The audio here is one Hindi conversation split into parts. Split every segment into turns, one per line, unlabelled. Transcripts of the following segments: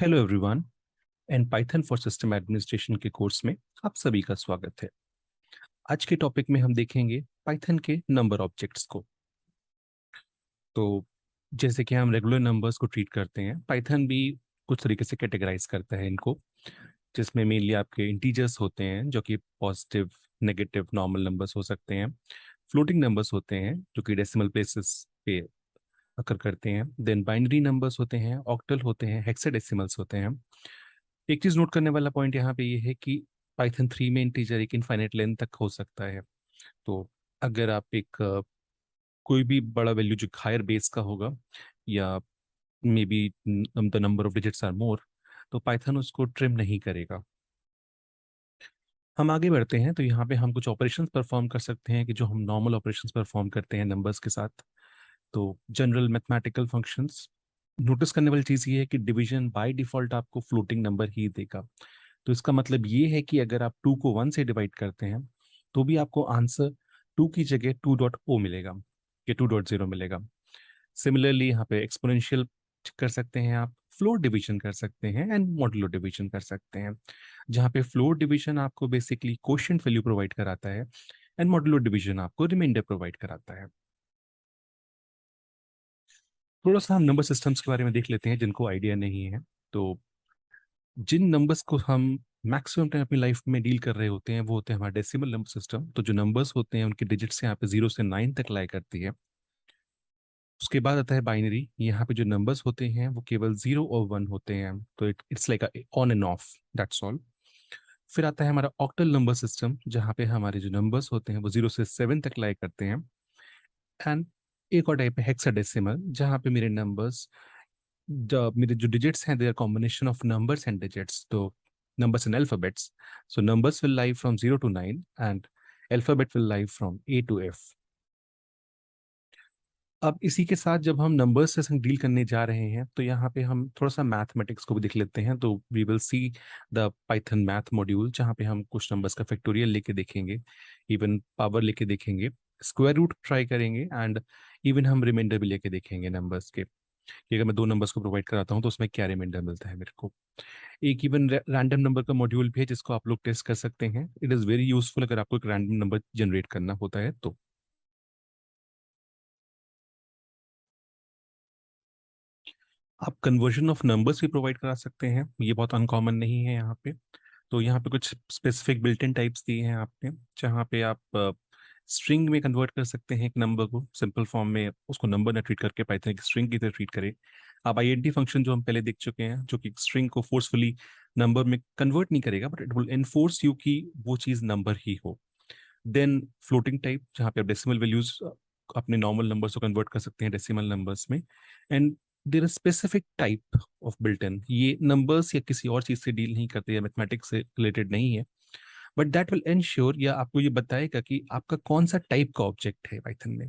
Hello everyone and Python for system administration के कोर्स में आप सभी का स्वागत है। आज के टॉपिक में हम देखेंगे पाइथन के नंबर ऑब्जेक्ट्स को। तो जैसे कि हम रेगुलर नंबर्स को ट्रीट करते हैं, पाइथन भी कुछ तरीके से कैटेगराइज करता है इनको, जिसमें मेनली आपके इंटीजर्स होते हैं जो कि पॉजिटिव, नेगेटिव, नॉर्मल नंबर्स हो सकते हैं। फ्लोटिंग नंबर्स होते हैं जो कि डेसिमल प्लेसेस पे अकर करते हैं। देन बाइनरी नंबर्स होते हैं, ऑक्टल होते हैं, हेक्साडेसिमल्स होते हैं। एक चीज नोट करने वाला पॉइंट यहाँ पे ये है कि पाइथन 3 में इंटीजर एक इनफाइनाइट लेंथ तक हो सकता है। तो अगर आप एक कोई भी बड़ा वैल्यू जो हायर बेस का होगा, या maybe the number of digits are more, तो पाइथन उसको ट्रिम नहीं करेगा। हम आगे बढ़ते हैं तो यहाँ पे हम कुछ ऑपरेशंस परफॉर्म कर सकते हैं कि जो हम नॉर्मल ऑपरेशंस परफॉर्म करते हैं नंबर्स के साथ। तो जनरल मैथमेटिकल फंक्शंस। नोटिस करने वाली चीज़ ये है कि डिवीजन बाय डिफॉल्ट आपको फ्लोटिंग नंबर ही देगा। तो इसका मतलब ये है कि अगर आप 2 को 1 से डिवाइड करते हैं तो भी आपको आंसर 2 की जगह 2.0 मिलेगा, या 2.0 मिलेगा। सिमिलरली यहाँ पे एक्सपोनेंशियल कर सकते हैं, आप फ्लोर डिवीजन कर सकते हैं, एंड मॉड्यूलो डिवीजन कर सकते हैं। जहाँ पे फ्लोर डिवीजन आपको बेसिकली क्वोशिएंट वैल्यू प्रोवाइड कराता है, एंड मॉड्यूलो डिवीजन आपको रिमाइंडर प्रोवाइड कराता है। थोड़ा सा हम नंबर सिस्टम्स के बारे में देख लेते हैं जिनको आइडिया नहीं है। तो जिन नंबर्स को हम मैक्सिमम टाइम अपनी लाइफ में डील कर रहे होते हैं वो होते हैं हमारे डेसिमल नंबर सिस्टम। तो जो नंबर्स होते हैं उनके डिजिट्स यहाँ पे 0 से 9 तक लाई करती है। उसके बाद आता है बाइनरी। यहाँ पे जो नंबर्स होते हैं वो केवल 0 और 1 होते हैं, तो it's like on end of, that's all. फिर आता है हमारा ऑक्टल नंबर सिस्टम, जहाँ पे हमारे जो नंबर्स होते हैं वो 0 से 7 तक लाई करते हैं। एंड एक और टाइप है हेक्साडेसिमल, जहाँ पे मेरे नंबर्स, मेरे जो डिजिट्स हैं, they are combination of numbers and digits. तो numbers and alphabets. So numbers will lie from 0 to 9, and alphabet will lie from A to F. अब इसी के साथ जब हम नंबर्स से संग डील करने जा रहे हैं तो यहाँ पे हम थोड़ा सा मैथमेटिक्स को भी देख लेते हैं। तो we will see the Python math module, जहाँ पे हम कुछ नंबर्स का फैक्टोरियल लेके देखेंगे, इवन पावर लेके देखेंगे, स्क्वायर रूट ट्राई करेंगे, एंड इवन हम रिमाइंडर भी लेके देखेंगे नंबर्स के, कि अगर मैं दो नंबर्स को प्रोवाइड कराता हूँ तो उसमें क्या रिमाइंडर मिलता है मेरे को। एक इवन रैंडम नंबर का मॉड्यूल भी है जिसको आप लोग टेस्ट कर सकते हैं। इट इज़ वेरी यूजफुल अगर आपको एक रैंडम नंबर जनरेट करना होता है तो। आप कन्वर्जन ऑफ नंबर्स भी प्रोवाइड करा सकते हैं, ये बहुत अनकॉमन नहीं है यहाँ पे। तो यहाँ पे कुछ स्पेसिफिक बिल्ट इन टाइप्स दिए हैं आपने, जहाँ पे आप स्ट्रिंग में कन्वर्ट कर सकते हैं एक नंबर को, सिंपल फॉर्म में उसको नंबर ना ट्रीट करके पाइथन एक स्ट्रिंग की तरह ट्रीट करे। आप आईएनटी फंक्शन जो हम पहले देख चुके हैं, जो कि स्ट्रिंग को फोर्सफुली नंबर में कन्वर्ट नहीं करेगा, but it will enforce you कि वो चीज़ नंबर ही हो। देन फ्लोटिंग टाइप, जहाँ पे आप डेसिमल वैल्यूज अपने नॉर्मल नंबर्स को कन्वर्ट कर सकते हैं डेसिमल नंबर्स में। And there are specific type of built in, ये नंबर्स या किसी और चीज से डील नहीं करते या मैथमेटिक्स से रिलेटेड नहीं है, बट दैट विल एंश्योर, या आपको ये बताएगा कि आपका कौन सा टाइप का ऑब्जेक्ट है पाइथन में।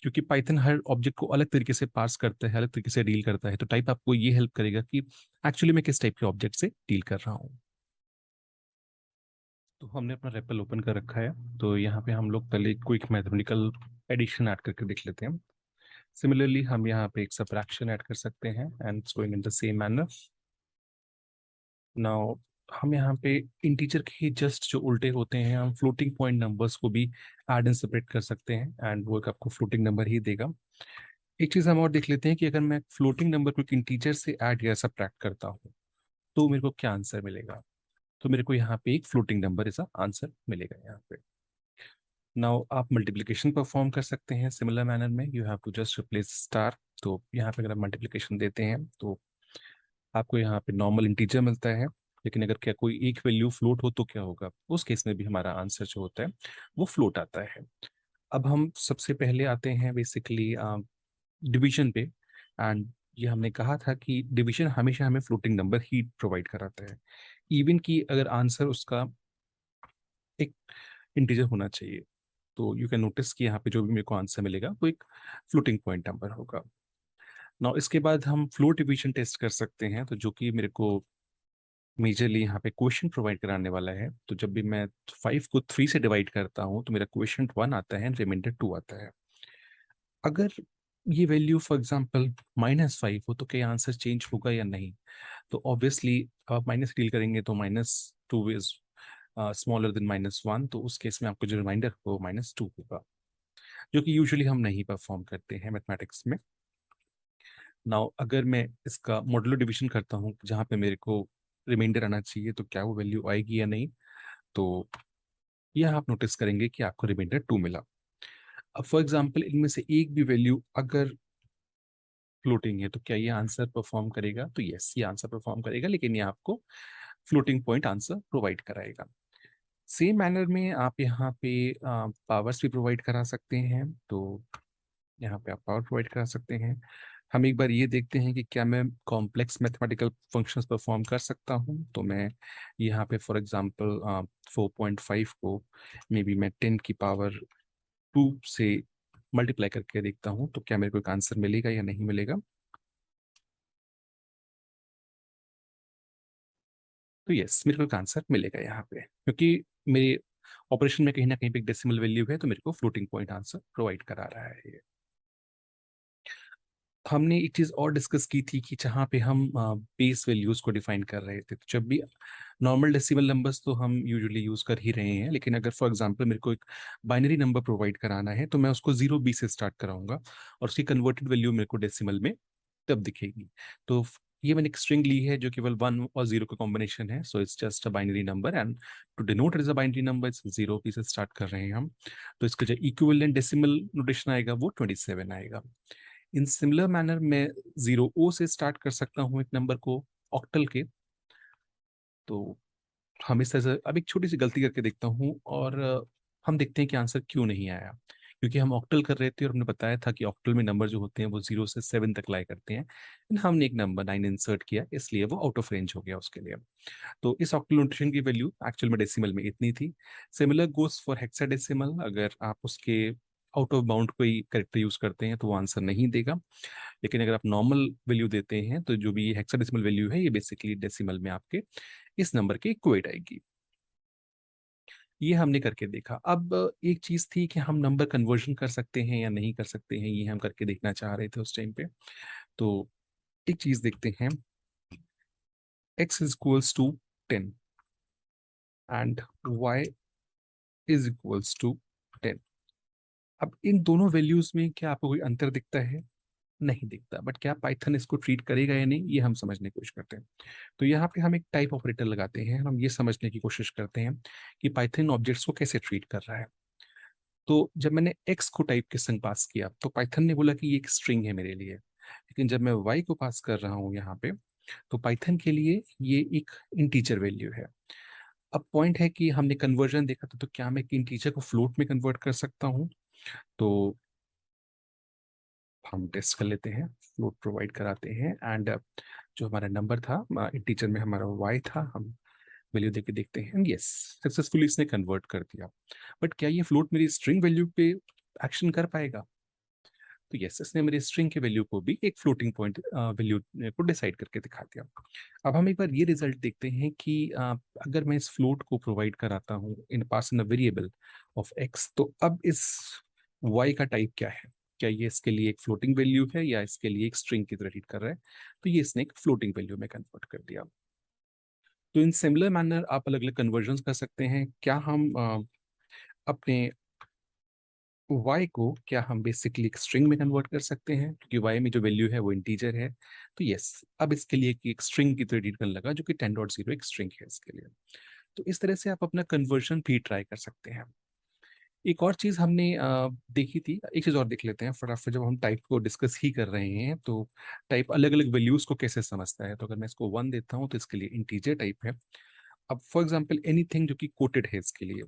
क्योंकि पाइथन हर ऑब्जेक्ट को अलग तरीके से पार्स करता है, अलग तरीके से डील करता है, तो टाइप आपको ये हेल्प करेगा कि एक्चुअली मैं किस टाइप के ऑब्जेक्ट से डील कर रहा हूँ। तो हमने अपना रेपल ओपन कर रखा है। तो यहाँ पे हम लोग पहले क्विक मैथमेटिकल एडिशन ऐड करके देख लेते हैं। सिमिलरली हम यहाँ पे एक सबट्रैक्शन ऐड कर सकते हैं, and it's going in the same manner. Now हम यहाँ पे इंटीजर के जस्ट जो उल्टे होते हैं, हम फ्लोटिंग पॉइंट नंबर्स को भी ऐड एंड सेपरेट कर सकते हैं, एंड वो एक आपको फ्लोटिंग नंबर ही देगा। एक चीज़ हम और देख लेते हैं कि अगर मैं फ्लोटिंग नंबर को एक इंटीजर से ऐड या सबट्रैक्ट करता हूँ तो मेरे को क्या आंसर मिलेगा। तो मेरे को यहाँ पे एक फ्लोटिंग नंबर ऐसा आंसर मिलेगा यहाँ पे। नाउ आप मल्टीप्लिकेशन परफॉर्म कर सकते हैं सिमिलर मैनर में, you have to just replace star. तो यहाँ पे अगर आप मल्टीप्लिकेशन देते हैं तो आपको यहाँ पे नॉर्मल इंटीजर मिलता है, लेकिन अगर क्या कोई एक वैल्यू फ्लोट हो तो क्या होगा, उस केस में भी हमारा आंसर जो होता है वो फ्लोट आता है। अब हम सबसे पहले आते हैं बेसिकली डिवीजन पे। एंड ये हमने कहा था कि डिवीजन हमेशा हमें फ्लोटिंग नंबर ही प्रोवाइड कराता है, इवन कि अगर आंसर उसका एक इंटीजर होना चाहिए। तो यू कैन नोटिस कि यहाँ पे जो भी मेरे को आंसर मिलेगा वो एक फ्लोटिंग पॉइंट नंबर होगा। नाउ इसके बाद हम फ्लोट डिवीजन टेस्ट कर सकते हैं, तो जो कि मेरे को मेजरली यहाँ पे क्वेश्चन प्रोवाइड कराने वाला है। तो जब भी मैं 5 को 3 से डिवाइड करता हूँ तो मेरा क्वेश्चन 1 आता है, रिमाइंडर 2 आता है। अगर ये वैल्यू फॉर एग्जांपल -5 हो तो क्या आंसर चेंज होगा या नहीं? तो ऑब्वियसली आप माइनस डील करेंगे तो -2 इज स्मॉलर देन -1, तो उस केस में आपको जो रिमाइंडर हो -2 होगा, जो कि यूजुअली हम नहीं परफॉर्म करते हैं मैथमेटिक्स में। नाउ अगर मैं इसका मॉडुलो डिवीजन करता हूँ जहाँ पे मेरे को रिमाइंडर आना चाहिए, तो क्या वो वैल्यू आएगी या नहीं? तो यह आप नोटिस करेंगे कि आपको रिमाइंडर 2 मिला। अब फॉर एग्जांपल इनमें से एक भी वैल्यू अगर फ्लोटिंग है तो क्या ये आंसर परफॉर्म करेगा? तो यस, ये आंसर परफॉर्म करेगा, लेकिन ये आपको फ्लोटिंग पॉइंट आंसर प्रोवाइड कराएगा। सेम मैनर में आप यहाँ पे पावर्स भी प्रोवाइड करा सकते हैं, तो यहाँ पे आप पावर प्रोवाइड करा सकते हैं। हम एक बार ये देखते हैं कि क्या मैं कॉम्प्लेक्स मैथमेटिकल फंक्शंस परफॉर्म कर सकता हूँ। तो मैं यहाँ पे फॉर एग्जांपल 4.5 को मे बी मैं 10 की पावर 2 से मल्टीप्लाई करके देखता हूँ, तो क्या मेरे को एक आंसर मिलेगा या नहीं मिलेगा? तो यस, मेरे को एक आंसर मिलेगा यहाँ पे, क्योंकि मेरे ऑपरेशन में कहीं ना कहीं पे एक डेसिमल वैल्यू है, तो मेरे को फ्लोटिंग पॉइंट आंसर प्रोवाइड करा रहा है ये। हमने एक चीज और डिस्कस की थी कि जहाँ पे हम बेस वैल्यूज को डिफाइन कर रहे थे, तो जब भी नॉर्मल डेसिमल नंबर्स तो हम यूजुअली यूज कर ही रहे हैं, लेकिन अगर फॉर एग्जांपल मेरे को एक बाइनरी नंबर प्रोवाइड कराना है तो मैं उसको 0 B से स्टार्ट कराऊंगा, और उसकी कन्वर्टेड वैल्यू मेरे को डेसिमल में तब दिखेगी। तो ये मैंने एक स्ट्रिंग ली है जो केवल 1 और 0 का कॉम्बिनेशन है, so it's just a binary number, and to denote it is a binary number it's 0 B से स्टार्ट कर रहे हैं हम। तो इसका जो इक्विवेलेंट डेसिमल नोटेशन आएगा वो 27 आएगा। इन सिमिलर मैनर मैं 0 O से स्टार्ट कर सकता हूँ एक नंबर को ऑक्टल के। तो हम इस तरह से अब एक छोटी सी गलती करके देखता हूँ, और हम देखते हैं कि आंसर क्यों नहीं आया, क्योंकि हम ऑक्टल कर रहे थे और हमने बताया था कि ऑक्टल में नंबर जो होते हैं वो 0 से 7 तक लाई करते हैं, लेकिन हमने एक नंबर 9 इंसर्ट किया, इसलिए वो आउट ऑफ रेंज हो गया उसके लिए। तो इस ऑक्टल नोटेशन की वैल्यू एक्चुअल में डेसिमल में इतनी थी। सिमिलर गोस फॉर हेक्साडेसिमल, अगर आप उसके आउट ऑफ बाउंड कोई करेक्टर यूज करते हैं तो वो आंसर नहीं देगा, लेकिन अगर आप नॉर्मल वैल्यू देते हैं तो जो भी हेक्साडेसिमल वैल्यू है ये बेसिकली डेसिमल में आपके इस नंबर के इक्वेट आएगी। ये हमने करके देखा। अब एक चीज थी कि हम नंबर कन्वर्जन कर सकते हैं या नहीं कर सकते हैं, ये हम करके देखना चाह रहे थे उस टाइम पे। तो एक चीज देखते हैं, x = 10 एंड y = 10। अब इन दोनों वैल्यूज में क्या आपको कोई अंतर दिखता है? नहीं दिखता, बट क्या पाइथन इसको ट्रीट करेगा या नहीं, ये हम समझने की कोशिश करते हैं। तो यहाँ पे हम एक टाइप ऑपरेटर लगाते हैं, हम ये समझने की कोशिश करते हैं कि पाइथन ऑब्जेक्ट्स को कैसे ट्रीट कर रहा है। तो जब मैंने एक्स को टाइप के संग पास किया तो पाइथन ने बोला कि ये एक स्ट्रिंग है मेरे लिए, लेकिन जब मैं वाई को पास कर रहा हूँ यहाँ पे, तो पाइथन के लिए ये एक इंटीजर वैल्यू है। अब पॉइंट है कि हमने कन्वर्जन देखा था, तो क्या मैं एक इंटीजर को फ्लोट में कन्वर्ट कर सकता हूँ? तो हम टेस्ट कर लेते हैं, फ्लोट प्रोवाइड कराते हैं, एंड जो हमारा नंबर था इंटीजर में हमारा वाई था, हम वैल्यू देके देखते हैं, यस सक्सेसफुली इसने कन्वर्ट कर दिया। बट क्या ये फ्लोट मेरी स्ट्रिंग वैल्यू पे एक्शन कर पाएगा? तो यस, इसने मेरी स्ट्रिंग के वैल्यू को भी एक फ्लोटिंग पॉइंट वैल्यू को डिसाइड करके दिखा दिया। अब हम एक बार ये रिजल्ट देखते हैं कि अगर मैं इस फ्लोट को प्रोवाइड कराता हूँ इन पास इन वेरिएबल ऑफ एक्स, तो अब इस वाई का टाइप क्या है? क्या ये इसके लिए एक फ्लोटिंग वैल्यू है या इसके लिए एक स्ट्रिंग की तरह रीड कर रहा है? तो ये इसने एक फ्लोटिंग वैल्यू में कन्वर्ट कर दिया। तो इन सिमिलर मैनर आप अलग अलग कन्वर्जन कर सकते हैं। क्या हम अपने y को क्या हम बेसिकली एक स्ट्रिंग में कन्वर्ट कर सकते हैं, क्योंकि y में जो वैल्यू है वो इंटीजर है। तो यस, अब इसके लिए एक स्ट्रिंग की तरह रीड करने लगा, जो कि 10.0 एक स्ट्रिंग है इसके लिए। तो इस तरह से आप अपना कन्वर्जन भी ट्राई कर सकते हैं। एक और चीज हमने देखी थी, एक चीज और देख लेते हैं फटाफट। जब हम टाइप को डिस्कस ही कर रहे हैं तो टाइप अलग अलग वैल्यूज को कैसे समझता है, तो अगर मैं इसको 1 देता हूँ तो इसके लिए इंटीजर टाइप है। अब फॉर एग्जाम्पल एनीथिंग जो कि कोटेड है इसके लिए,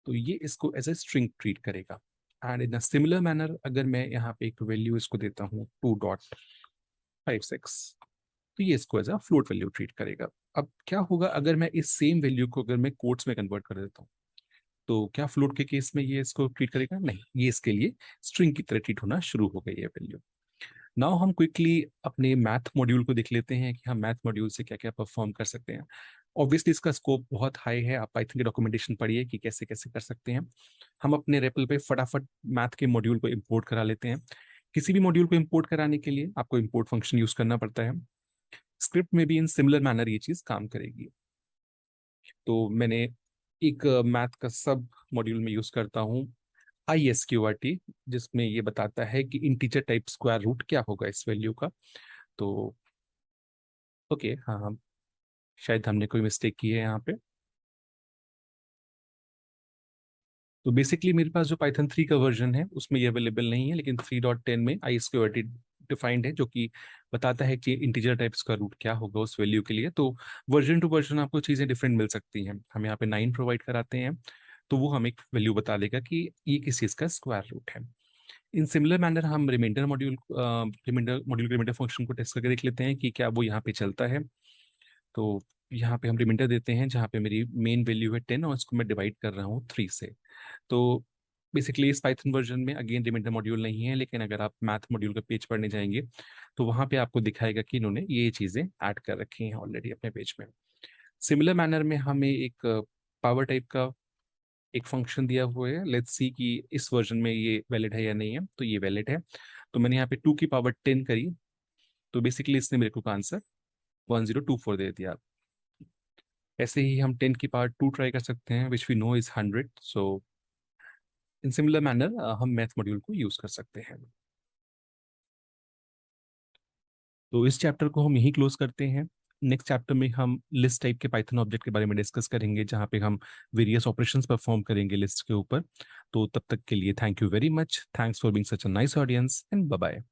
तो ये इसको एज ए स्ट्रिंग ट्रीट करेगा। एंड इन सिमिलर मैनर अगर मैं यहाँ पे एक वैल्यू इसको देता हूँ 2.56, तो ये इसको as a float value treat करेगा। अब क्या होगा अगर मैं इस सेम वैल्यू को अगर मैं कोट्स में कन्वर्ट कर देता हूँ, तो क्या फ्लोट के केस में ये इसको ट्रीट करेगा? नहीं, ये इसके लिए स्ट्रिंग की तरह ट्रीट होना शुरू हो गई है वैल्यू। नाउ हम क्विकली अपने मैथ मॉड्यूल को देख लेते हैं कि हम मैथ मॉड्यूल से क्या क्या परफॉर्म कर सकते हैं। ऑब्वियसली इसका स्कोप बहुत हाई है, आप पाइथन की डॉक्यूमेंटेशन पढ़िए कि कैसे कैसे कर सकते हैं। हम अपने रेपल पे फटाफट मैथ के मॉड्यूल को इंपोर्ट करा लेते हैं। किसी भी मॉड्यूल को इंपोर्ट कराने के लिए आपको इंपोर्ट फंक्शन यूज करना पड़ता है। स्क्रिप्ट में भी इन सिमिलर मैनर ये चीज काम करेगी। तो मैंने एक मैथ का सब मॉड्यूल में यूज करता हूँ ISQRT, जिसमें ये बताता है कि इंटीजर टाइप स्क्वायर रूट क्या होगा इस वैल्यू का। तो ओके, हाँ हाँ, शायद हमने कोई मिस्टेक की है यहाँ पे। तो बेसिकली मेरे पास जो पाइथन 3 का वर्जन है उसमें ये अवेलेबल नहीं है, लेकिन 3.10 में ISQRT डिफाइंड है, जो कि बताता है कि इंटीजर टाइप्स का रूट क्या होगा उस वैल्यू के लिए। तो वर्जन टू वर्जन आपको चीज़ें डिफरेंट मिल सकती हैं। हम यहाँ पे 9 प्रोवाइड कराते हैं, तो वो हमें एक वैल्यू बता देगा कि ये किस चीज़ का स्क्वायर रूट है। इन सिमिलर मैनर हम रिमाइंडर रिमाइंडर फंक्शन को टेस्ट करके देख लेते हैं कि क्या वो यहाँ पे चलता है। तो यहाँ पे हम रिमाइंडर देते हैं जहाँ पे मेरी मेन वैल्यू है 10 और इसको मैं डिवाइड कर रहा हूँ 3 से। तो बेसिकली इस पाइथन वर्जन में अगेन रिमाइंडर मॉड्यूल नहीं है, लेकिन अगर आप मैथ मॉड्यूल का पेज पढ़ने जाएंगे तो वहाँ पे आपको दिखाएगा कि इन्होंने ये चीज़ें ऐड कर रखी हैं ऑलरेडी अपने पेज में। सिमिलर मैनर में हमें एक पावर टाइप का एक फंक्शन दिया हुआ है। लेट्स सी कि इस वर्जन में ये वैलिड है या नहीं है। तो ये वैलिड है, तो मैंने यहाँ पे 2 की पावर 10 करी। तो बेसिकली इसने मेरे को आंसर 1024 दे दिया। ऐसे ही हम 10 की पावर 2 ट्राई कर सकते हैं, which we know is 100। So in similar manner हम मैथ मॉड्यूल को यूज कर सकते हैं। तो इस चैप्टर को हम यहीं क्लोज करते हैं। नेक्स्ट चैप्टर में हम लिस्ट टाइप के पाइथन ऑब्जेक्ट के बारे में डिस्कस करेंगे, जहाँ पे हम वेरियस ऑपरेशंस परफॉर्म करेंगे लिस्ट के ऊपर। तो तब तक के लिए thank you very much. Thanks for being such a nice audience and bye bye.